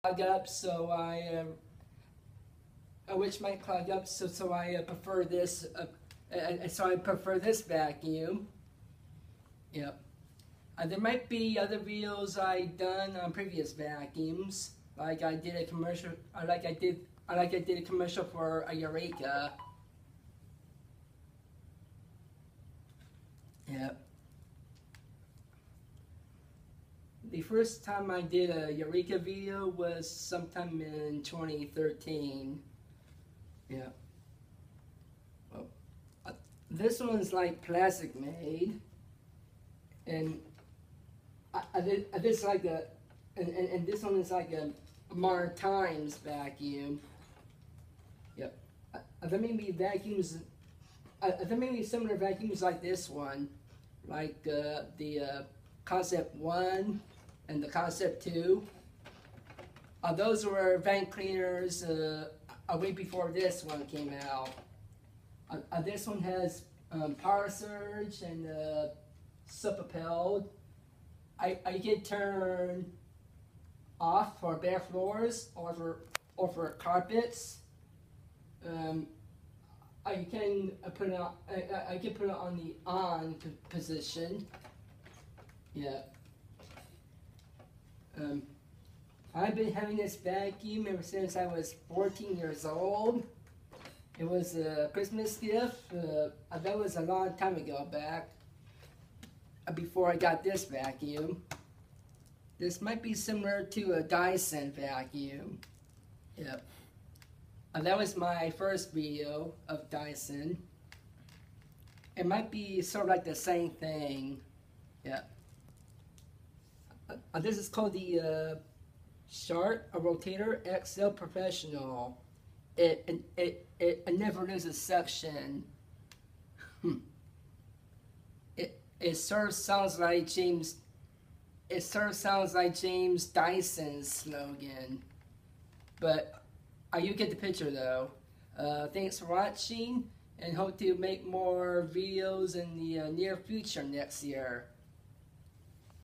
clog up, so which might clog up, so I prefer this. So I prefer this vacuum. Yep. There might be other videos I done on previous vacuums, like I did a commercial. Like I did a commercial for a Eureka. Yep. The first time I did a Eureka video was sometime in 2013. Yeah. Well, this one's like plastic made, and this like a, and this one is like a modern times vacuum. Yep. There may be vacuums. There may be similar vacuums like this one, like the Concept 1 and the Concept 2. Those were van cleaners way before this one came out. This one has power surge and subpropelled. I can turn off for bare floors or for carpets. I can put it on. I can put it on the on position. Yeah. I've been having this vacuum ever since I was 14 years old. It was a Christmas gift. That was a long time ago back, before I got this vacuum. This might be similar to a Dyson vacuum. Yep. That was my first video of Dyson. It might be sort of like the same thing. Yeah. This is called the Shark Rotator XL Professional. It never loses suction. It sort of sounds like James. It sort of sounds like James Dyson's slogan, but you get the picture though. Thanks for watching, and hope to make more videos in the near future next year.